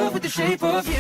love with the shape of you.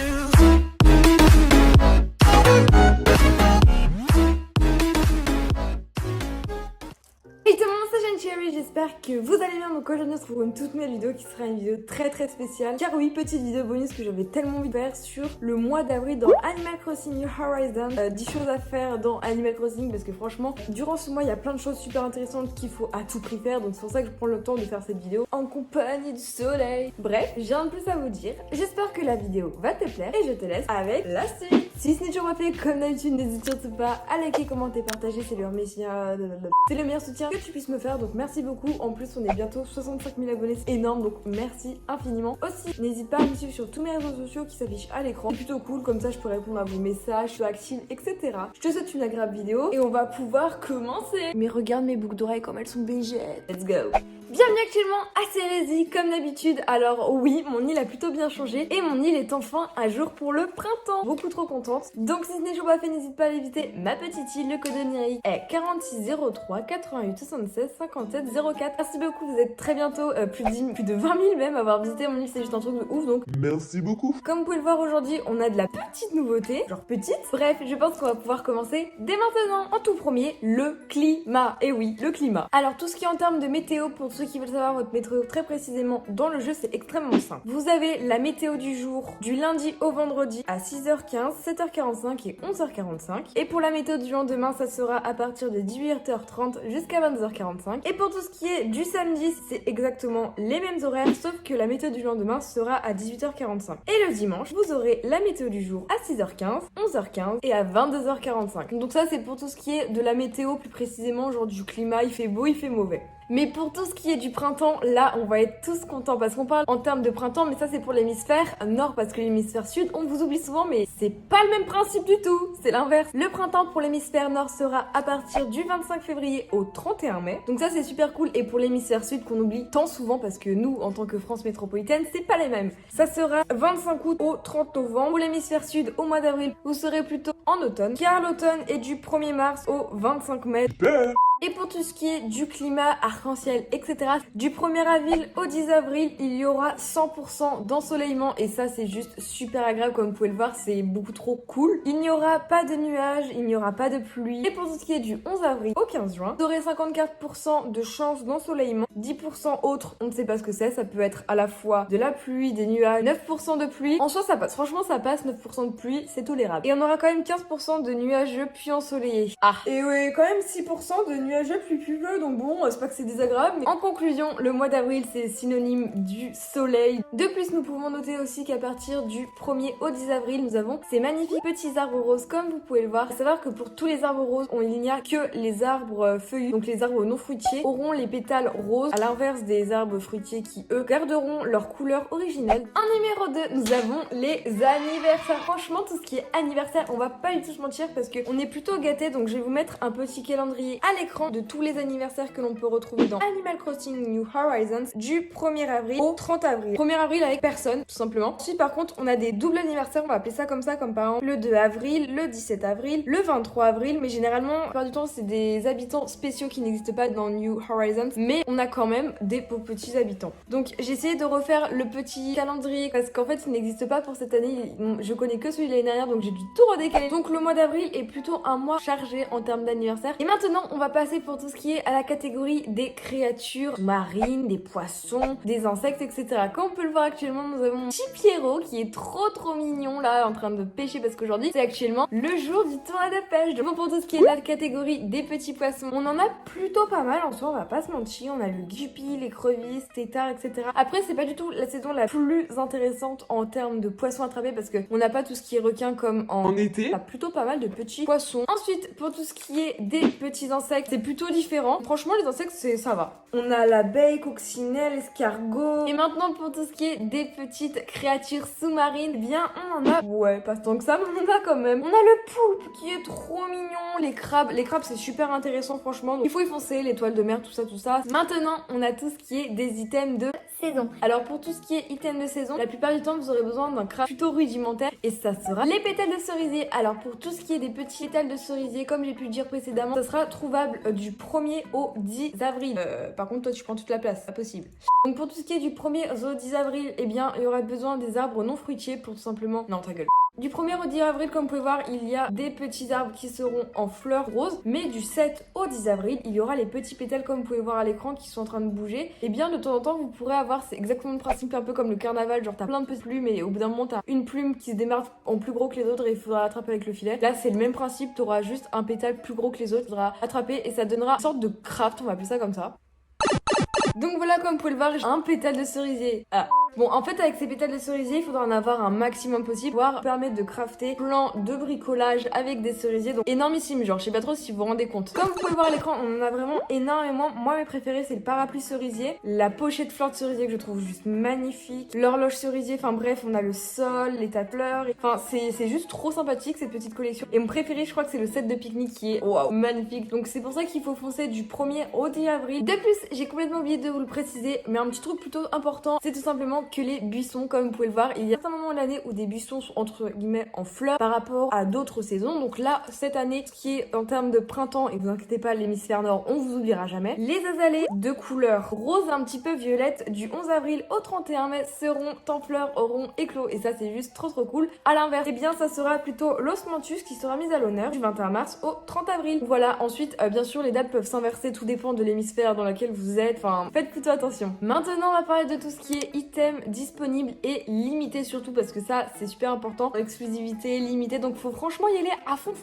Hey tout le monde, c'est Jeanne Cherry, j'espère que vous allez bien. Donc aujourd'hui on se retrouve pour une toute nouvelle vidéo qui sera une vidéo très spéciale. Car oui, petite vidéo bonus que j'avais tellement envie de faire sur le mois d'avril dans Animal Crossing New Horizons. 10 choses à faire dans Animal Crossing parce que franchement, durant ce mois il y a plein de choses super intéressantes qu'il faut à tout prix faire. Donc c'est pour ça que je prends le temps de faire cette vidéo en compagnie du soleil. Bref, j'ai un de plus à vous dire. J'espère que la vidéo va te plaire et je te laisse avec la suite. Si ce n'est toujours pas fait, comme d'habitude, n'hésite surtout pas à liker, commenter, partager, c'est le meilleur soutien que tu puisses me faire, donc merci beaucoup. En plus, on est bientôt 65 000 abonnés, c'est énorme, donc merci infiniment. Aussi, n'hésite pas à me suivre sur tous mes réseaux sociaux qui s'affichent à l'écran. C'est plutôt cool, comme ça je peux répondre à vos messages, je suis active, etc. Je te souhaite une agréable vidéo et on va pouvoir commencer. Mais regarde mes boucles d'oreilles comme elles sont beigettes. Let's go. Bienvenue actuellement à Cérésie, comme d'habitude. Alors oui, mon île a plutôt bien changé et mon île est enfin à jour pour le printemps. Beaucoup trop contente. Donc si ce n'est toujours pas fait, n'hésite pas à aller visiter ma petite île. Le code de NIRI est 4603 88 76 57 04. Merci beaucoup, vous êtes très bientôt plus de 20 000 même à avoir visité mon île, c'est juste un truc de ouf, donc merci beaucoup. Comme vous pouvez le voir aujourd'hui, on a de la petite nouveauté, genre petite. Bref, je pense qu'on va pouvoir commencer dès maintenant. En tout premier, le climat. Et oui, le climat. Alors tout ce qui est en termes de météo, pour ceux qui veulent savoir votre météo très précisément dans le jeu, c'est extrêmement simple. Vous avez la météo du jour du lundi au vendredi à 6h15, 7h45 et 11h45. Et pour la météo du lendemain, ça sera à partir de 18h30 jusqu'à 22h45. Et pour tout ce qui est du samedi, c'est exactement les mêmes horaires, sauf que la météo du lendemain sera à 18h45. Et le dimanche, vous aurez la météo du jour à 6h15, 11h15 et à 22h45. Donc ça, c'est pour tout ce qui est de la météo, plus précisément, genre du climat, il fait beau, il fait mauvais. Mais pour tout ce qui est du printemps, là, on va être tous contents parce qu'on parle en termes de printemps, mais ça, c'est pour l'hémisphère nord parce que l'hémisphère sud, on vous oublie souvent, mais c'est pas le même principe du tout. C'est l'inverse. Le printemps pour l'hémisphère nord sera à partir du 25 février au 31 mai. Donc ça, c'est super cool. Et pour l'hémisphère sud, qu'on oublie tant souvent parce que nous, en tant que France métropolitaine, c'est pas les mêmes. Ça sera 25 août au 30 novembre. Pour l'hémisphère sud, au mois d'avril, vous serez plutôt en automne. Car l'automne est du 1er mars au 25 mai. Super. Et pour tout ce qui est du climat, arc-en-ciel, etc., du 1er avril au 10 avril, il y aura 100% d'ensoleillement. Et ça, c'est juste super agréable. Comme vous pouvez le voir, c'est beaucoup trop cool. Il n'y aura pas de nuages, il n'y aura pas de pluie. Et pour tout ce qui est du 11 avril au 15 juin, vous aurez 54% de chance d'ensoleillement. 10% autres, on ne sait pas ce que c'est. Ça peut être à la fois de la pluie, des nuages, 9% de pluie. En soi, ça passe. Franchement, ça passe. 9% de pluie, c'est tolérable. Et on aura quand même 15% de nuageux puis ensoleillés. Ah. Et ouais, quand même 6% de nuageux plus pluvieux, donc bon, c'est pas que c'est désagréable, mais en conclusion, le mois d'avril c'est synonyme du soleil. De plus, nous pouvons noter aussi qu'à partir du 1er au 10 avril, nous avons ces magnifiques petits arbres roses, comme vous pouvez le voir. À savoir que pour tous les arbres roses, il n'y a que les arbres feuillus, donc les arbres non fruitiers, auront les pétales roses, à l'inverse des arbres fruitiers qui, eux, garderont leur couleur originelle. En numéro 2, nous avons les anniversaires. Franchement, tout ce qui est anniversaire, on va pas du tout se mentir parce qu'on est plutôt gâtés, donc je vais vous mettre un petit calendrier à l'écran de tous les anniversaires que l'on peut retrouver dans Animal Crossing New Horizons du 1er avril au 30 avril. 1er avril avec personne, tout simplement. Ensuite, par contre, on a des doubles anniversaires, on va appeler ça comme ça, comme par exemple le 2 avril, le 17 avril, le 23 avril, mais généralement, la plupart du temps, c'est des habitants spéciaux qui n'existent pas dans New Horizons, mais on a quand même des petits habitants. Donc, j'ai essayé de refaire le petit calendrier parce qu'en fait, il n'existe pas pour cette année. Je connais que celui de l'année dernière, donc j'ai dû tout redécaler. Donc, le mois d'avril est plutôt un mois chargé en termes d'anniversaire. Et maintenant, on va passer pour tout ce qui est à la catégorie des créatures marines, des poissons, des insectes, etc. Comme on peut le voir actuellement, nous avons petit Pierrot qui est trop mignon là en train de pêcher parce qu'aujourd'hui c'est actuellement le jour du tournoi de pêche. Donc pour tout ce qui est de la catégorie des petits poissons, on en a plutôt pas mal en soi, on va pas se mentir. On a le guppy, les crevisses, tétards, etc. Après c'est pas du tout la saison la plus intéressante en termes de poissons attrapés parce qu'on n'a pas tout ce qui est requin comme en été. On a plutôt pas mal de petits poissons. Ensuite pour tout ce qui est des petits insectes, c'est plutôt différent. Franchement, les insectes, ça va. On a l'abeille, coccinelle, escargot. Et maintenant, pour tout ce qui est des petites créatures sous-marines, eh bien, on en a... Ouais, pas tant que ça, mais on en a quand même. On a le poulpe qui est trop mignon. Les crabes, c'est super intéressant, franchement. Donc, il faut y foncer, l'étoile de mer, tout ça. Maintenant, on a tout ce qui est des items de saison. Alors pour tout ce qui est item de saison, la plupart du temps vous aurez besoin d'un craft plutôt rudimentaire et ça sera les pétales de cerisier. Alors pour tout ce qui est des petits pétales de cerisier, comme j'ai pu le dire précédemment, ça sera trouvable du 1er au 10 avril. Par contre toi tu prends toute la place, c'est pas possible. Donc pour tout ce qui est du 1er au 10 avril, eh bien il y aura besoin des arbres non fruitiers pour tout simplement... Non ta gueule. Du 1er au 10 avril, comme vous pouvez voir, il y a des petits arbres qui seront en fleurs roses. Mais du 7 au 10 avril, il y aura les petits pétales, comme vous pouvez voir à l'écran, qui sont en train de bouger. Et bien, de temps en temps, vous pourrez avoir, c'est exactement le principe un peu comme le carnaval. Genre, t'as plein de petites plumes et au bout d'un moment, t'as une plume qui se démarre en plus gros que les autres et il faudra attraper avec le filet. Là, c'est le même principe. T'auras juste un pétale plus gros que les autres. Il faudra attraper et ça donnera une sorte de craft, on va appeler ça comme ça. Donc voilà, comme vous pouvez le voir, j'ai un pétale de cerisier. Ah. Bon, en fait, avec ces pétales de cerisier, il faudra en avoir un maximum possible pour pouvoir permettre de crafter plein de bricolage avec des cerisiers. Donc énormissime, genre, je sais pas trop si vous vous rendez compte. Comme vous pouvez voir à l'écran, on en a vraiment énormément. Moi, mes préférés, c'est le parapluie cerisier, la pochette fleur de cerisier que je trouve juste magnifique, l'horloge cerisier, enfin bref, on a le sol, les tas de fleurs. Enfin, c'est juste trop sympathique cette petite collection. Et mon préféré, je crois que c'est le set de pique-nique qui est waouh, magnifique. Donc c'est pour ça qu'il faut foncer du 1er au 10 avril. De plus, j'ai complètement oublié de vous le préciser, mais un petit truc plutôt important, c'est tout simplement que les buissons, comme vous pouvez le voir, il y a certains moments de l'année où des buissons sont entre guillemets en fleurs par rapport à d'autres saisons. Donc là, cette année, ce qui est en termes de printemps, et vous inquiétez pas, l'hémisphère nord, on vous oubliera jamais. Les azalées de couleur rose un petit peu violette du 11 avril au 31 mai seront en fleurs, auront éclos, et ça c'est juste trop cool. À l'inverse, eh bien ça sera plutôt l'osmanthus qui sera mise à l'honneur du 21 mars au 30 avril. Voilà, ensuite, bien sûr, les dates peuvent s'inverser, tout dépend de l'hémisphère dans lequel vous êtes, enfin, faites plutôt attention. Maintenant, on va parler de tout ce qui est item disponible et limité surtout parce que ça, c'est super important. Exclusivité, limité, donc faut franchement y aller à fond.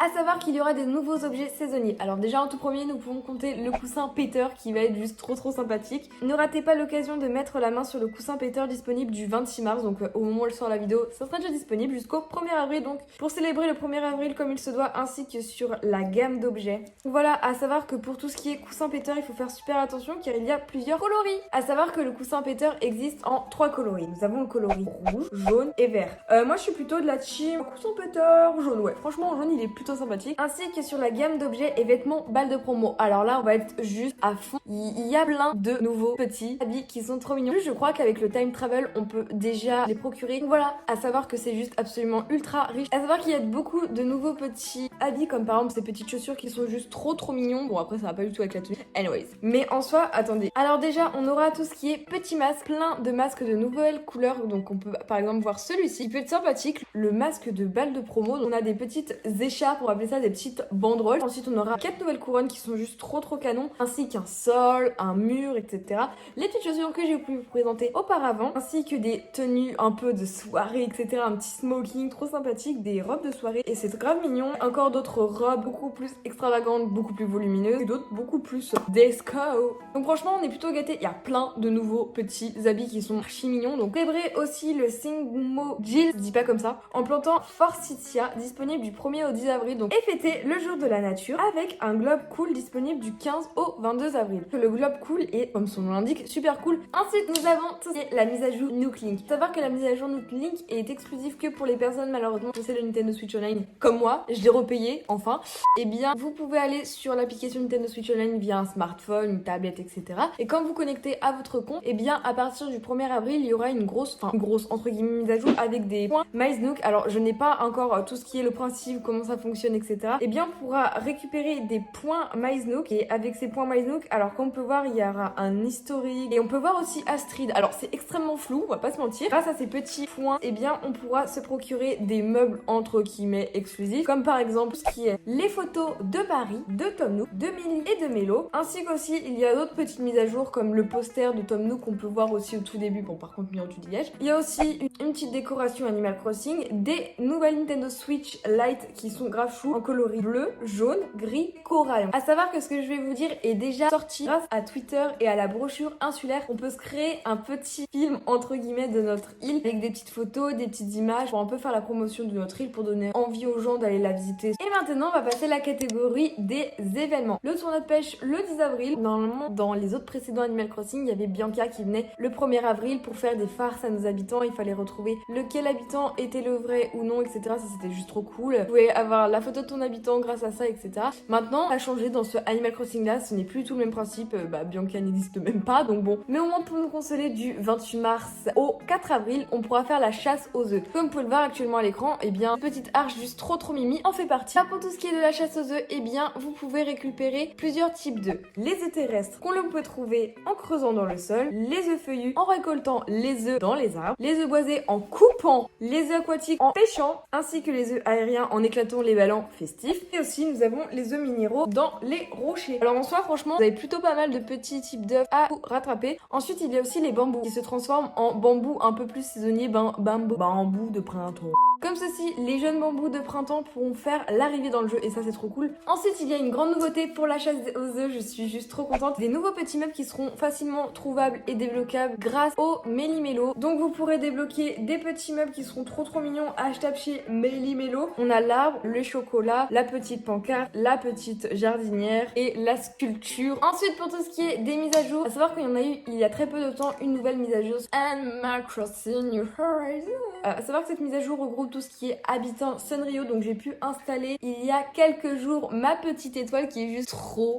À savoir qu'il y aura des nouveaux objets saisonniers. Alors déjà en tout premier, nous pouvons compter le coussin Peter qui va être juste trop sympathique. Ne ratez pas l'occasion de mettre la main sur le coussin Peter disponible du 26 mars. Donc au moment où elle sort la vidéo, ça sera déjà disponible jusqu'au 1er avril. Donc pour célébrer le 1er avril comme il se doit, ainsi que sur la gamme d'objets. Voilà, à savoir que pour tout ce qui est coussin Peter, il faut faire super attention car il y a plusieurs coloris. À savoir que le coussin Peter existe en 3 coloris. Nous avons le coloris rouge, jaune et vert. Moi je suis plutôt de la team coussin Peter jaune. Ouais, franchement jaune il est plutôt sympathique, ainsi que sur la gamme d'objets et vêtements balles de promo. Alors là on va être juste à fond, il y a plein de nouveaux petits habits qui sont trop mignons. En plus je crois qu'avec le time travel on peut déjà les procurer. Donc voilà, à savoir que c'est juste absolument ultra riche. À savoir qu'il y a beaucoup de nouveaux petits habits comme par exemple ces petites chaussures qui sont juste trop mignons. Bon après ça va pas du tout avec la tenue, anyways. Mais en soi, attendez. Alors déjà on aura tout ce qui est petits masques, plein de masques de nouvelles couleurs. Donc on peut par exemple voir celui-ci, il peut être sympathique, le masque de balle de promo. On a des petites écharpes, on va appeler ça des petites banderoles. Ensuite on aura 4 nouvelles couronnes qui sont juste trop canon, ainsi qu'un sol, un mur, etc. Les petites chaussures que j'ai pu vous présenter auparavant, ainsi que des tenues un peu de soirée, etc. Un petit smoking trop sympathique, des robes de soirée et c'est grave mignon. Encore d'autres robes beaucoup plus extravagantes, beaucoup plus volumineuses et d'autres beaucoup plus disco. Donc franchement on est plutôt gâtés, il y a plein de nouveaux petits habits qui sont archi mignons. Donc célébrer aussi le Singmo Jill, je dis pas comme ça, en plantant Forsythia, disponible du 1er au 10 avril. Donc et fêter le jour de la nature avec un globe cool disponible du 15 au 22 avril. Le globe cool est, comme son nom l'indique, super cool. Ensuite nous avons tout ce qui est la mise à jour Nook Link. Faut savoir que la mise à jour Nook Link est exclusive que pour les personnes malheureusement qui possèdent le Nintendo Switch Online comme moi, je l'ai repayé enfin. Et bien vous pouvez aller sur l'application Nintendo Switch Online via un smartphone, une tablette, etc. Et quand vous connectez à votre compte, et bien à partir du 1er avril il y aura une grosse entre guillemets mise à jour avec des points MySnook. Alors je n'ai pas encore tout ce qui est le principe, comment ça fonctionne, etc. Et bien on pourra récupérer des points MySnook et avec ces points MySnook, alors comme on peut voir il y aura un historique et on peut voir aussi Astrid. Alors c'est extrêmement flou, on va pas se mentir. Grâce à ces petits points, et bien on pourra se procurer des meubles entre guillemets exclusifs, comme par exemple ce qui est les photos de Marie, de Tom Nook, de Millie et de Mélo, ainsi qu'aussi il y a d'autres petites mises à jour comme le poster de Tom Nook qu'on peut voir aussi au tout début, bon par contre mis en dessous du liège. Il y a aussi une petite décoration Animal Crossing, des nouvelles Nintendo Switch Lite qui sont grave chou en coloris bleu, jaune, gris, corail. À savoir que ce que je vais vous dire est déjà sorti grâce à Twitter et à la brochure insulaire. On peut se créer un petit film entre guillemets de notre île avec des petites photos, des petites images pour un peu faire la promotion de notre île pour donner envie aux gens d'aller la visiter. Et maintenant on va passer à la catégorie des événements. Le tournoi de pêche le 10 avril. Normalement dans les autres précédents Animal Crossing il y avait Bianca qui venait le 1er avril pour faire des farces à nos habitants. Il fallait retrouver lequel habitant était le vrai ou non, etc. Ça c'était juste trop cool. Vous pouvez avoir la photo de ton habitant grâce à ça, etc. Maintenant, ça a changé dans ce Animal Crossing là, ce n'est plus tout le même principe, Bianca n'existe même pas, donc bon. Mais au moins pour nous consoler, du 28 mars au 4 avril, on pourra faire la chasse aux œufs. Comme vous pouvez le voir actuellement à l'écran, eh bien, petite arche juste trop mimi en fait partie. Là, pour tout ce qui est de la chasse aux œufs, eh bien, vous pouvez récupérer plusieurs types d'œufs. Les œufs terrestres qu'on peut trouver en creusant dans le sol, les œufs feuillus en récoltant les œufs dans les arbres, les œufs boisés en coupant, les œufs aquatiques en pêchant, ainsi que les œufs aériens en éclatant les ballons festifs. Et aussi, nous avons les œufs minéraux dans les rochers. Alors en soi, franchement, vous avez plutôt pas mal de petits types d'œufs à vous rattraper. Ensuite, il y a aussi les bambous qui se transforment en bambous un peu plus saisonniers, bambous de printemps. Comme ceci, les jeunes bambous de printemps pourront faire l'arrivée dans le jeu et ça c'est trop cool. Ensuite, il y a une grande nouveauté pour la chasse aux œufs, je suis juste trop contente. Des nouveaux petits meubles qui seront facilement trouvables et débloquables grâce au Méli-Mélo. Donc vous pourrez débloquer des petits meubles qui seront trop mignons achetable chez Méli-Mélo. On a l'arbre, le chocolat, la petite pancarte, la petite jardinière et la sculpture. Ensuite, pour tout ce qui est des mises à jour, à savoir qu'il y en a eu il y a très peu de temps une nouvelle mise à jour, Animal Crossing New Horizons. À savoir que cette mise à jour regroupe tout ce qui est habitant Sanrio, donc j'ai pu installer il y a quelques jours ma petite étoile qui est juste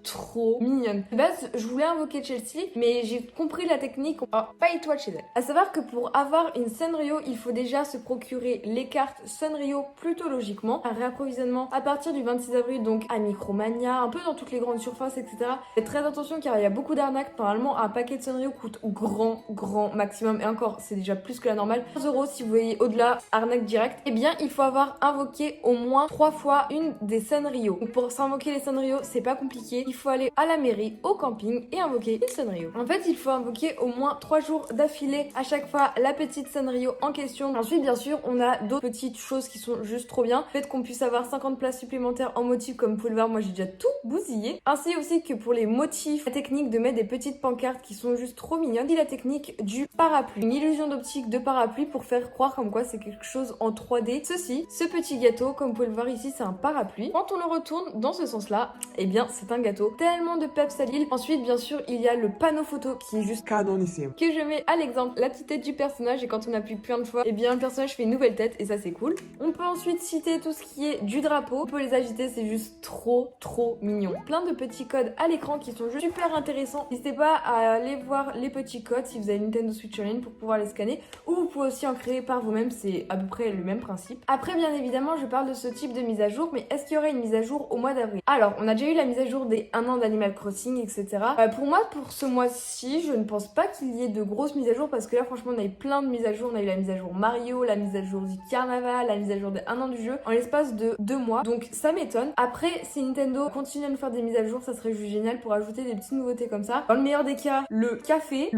trop mignonne. De base, je voulais invoquer Chelsea, mais j'ai compris la technique, pas étoile chez elle. À savoir que pour avoir une Sanrio, il faut déjà se procurer les cartes Sanrio plutôt logiquement. Un réapprovisionnement à partir du 26 avril, donc à Micromania, un peu dans toutes les grandes surfaces, etc. Faites très attention car il y a beaucoup d'arnaques. Normalement, un paquet de Sanrio coûte grand maximum, et encore, c'est déjà plus que la normale. 15 € si vous voyez au-delà, arnaque directe. Eh bien, il faut avoir invoqué au moins 3 fois une des Sanrio. Donc pour s'invoquer les Sanrio, c'est pas compliqué. Il faut aller à la mairie, au camping et invoquer une Sanrio. En fait, il faut invoquer au moins 3 jours d'affilée à chaque fois la petite Sanrio en question. Ensuite, bien sûr, on a d'autres petites choses qui sont juste trop bien. Le fait qu'on puisse avoir 50 places supplémentaires en motif, comme vous pouvez le voir, moi j'ai déjà tout bousillé. Ainsi aussi que pour les motifs, la technique de mettre des petites pancartes qui sont juste trop mignonnes. Et la technique du parapluie. Une illusion d'optique de parapluie pour faire croire comme quoi c'est quelque chose en 3D. Ceci, ce petit gâteau, comme vous pouvez le voir ici, c'est un parapluie. Quand on le retourne dans ce sens-là, eh bien c'est un gâteau. Tellement de peps à l'île. Ensuite, bien sûr, il y a le panneau photo qui est juste canonissime. Que je mets à l'exemple la petite tête du personnage, et quand on appuie plein de fois, eh bien le personnage fait une nouvelle tête et ça c'est cool. On peut ensuite citer tout ce qui est du drapeau. On peut les agiter, c'est juste trop mignon. Plein de petits codes à l'écran qui sont juste super intéressants. N'hésitez pas à aller voir les petits codes si vous avez Nintendo Switch Online pour pouvoir les scanner, ou vous pouvez aussi en créer par vous-même, c'est à peu près le même principe. Après, bien évidemment, je parle de ce type de mise à jour, mais est-ce qu'il y aurait une mise à jour au mois d'avril? Alors, on a déjà eu la mise à jour des 1 an d'Animal Crossing, etc. Pour moi, pour ce mois-ci, je ne pense pas qu'il y ait de grosses mises à jour, parce que là, franchement, on a eu plein de mises à jour. On a eu la mise à jour Mario, la mise à jour du Carnaval, la mise à jour des 1 an du jeu, en l'espace de 2 mois. Donc, ça m'étonne. Après, si Nintendo continue à nous faire des mises à jour, ça serait juste génial pour ajouter des petites nouveautés comme ça. Dans le meilleur des cas, le café.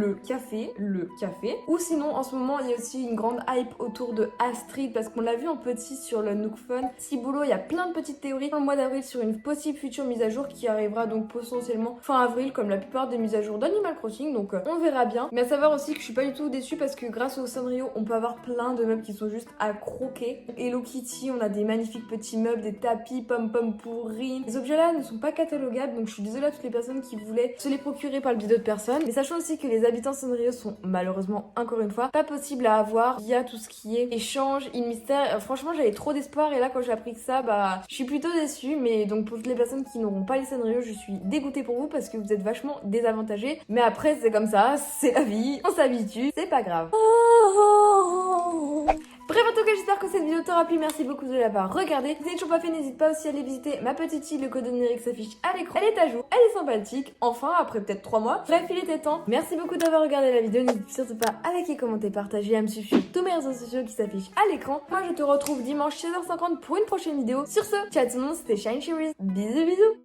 Ou sinon, en ce moment, il y a aussi une grande hype autour de Astrid, parce qu'on l'a vu en petit sur le Nook Fun. Ciboulot, il y a plein de petites théories dans le mois d'avril sur une possible future mise à jour qui arrivera donc potentiellement fin avril, comme la plupart des mises à jour d'Animal Crossing, donc on verra bien. Mais à savoir aussi que je suis pas du tout déçue, parce que grâce au Sanrio, on peut avoir plein de meubles qui sont juste à croquer. Hello Kitty, on a des magnifiques petits meubles, des tapis, pom-pom pourris. Les objets là ne sont pas catalogables, donc je suis désolée à toutes les personnes qui voulaient se les procurer par le biais d'autres personnes. Mais sachant aussi que les habitants Sanrio sont malheureusement, encore une fois, pas possible à avoir via tout ce qui est échange, in mystère. Franchement, j'avais trop d'espoir, et là quand j'ai appris que ça, je suis plutôt déçue. Mais donc pour toutes les personnes qui n'auront pas les Sanrio, je suis dégoûtée pour vous, parce que vous êtes vachement désavantagés. Mais après, c'est comme ça, c'est la vie, on s'habitue, c'est pas grave. Bref, en tout cas, j'espère que cette vidéo t'aura plu. Merci beaucoup de l'avoir regardée. Si ce n'est toujours pas fait, n'hésite pas aussi à aller visiter ma petite île. Le code numérique s'affiche à l'écran. Elle est à jour, elle est sympathique. Enfin, après peut-être 3 mois. Bref, il était temps. Merci beaucoup d'avoir regardé la vidéo. N'hésite surtout pas à liker, commenter, partager, à me suivre sur tous mes réseaux sociaux qui s'affichent à l'écran. Moi, je te retrouve dimanche 16h50 pour une prochaine vidéo. Sur ce, ciao tout le monde, c'était Shine Cherries. Bisous.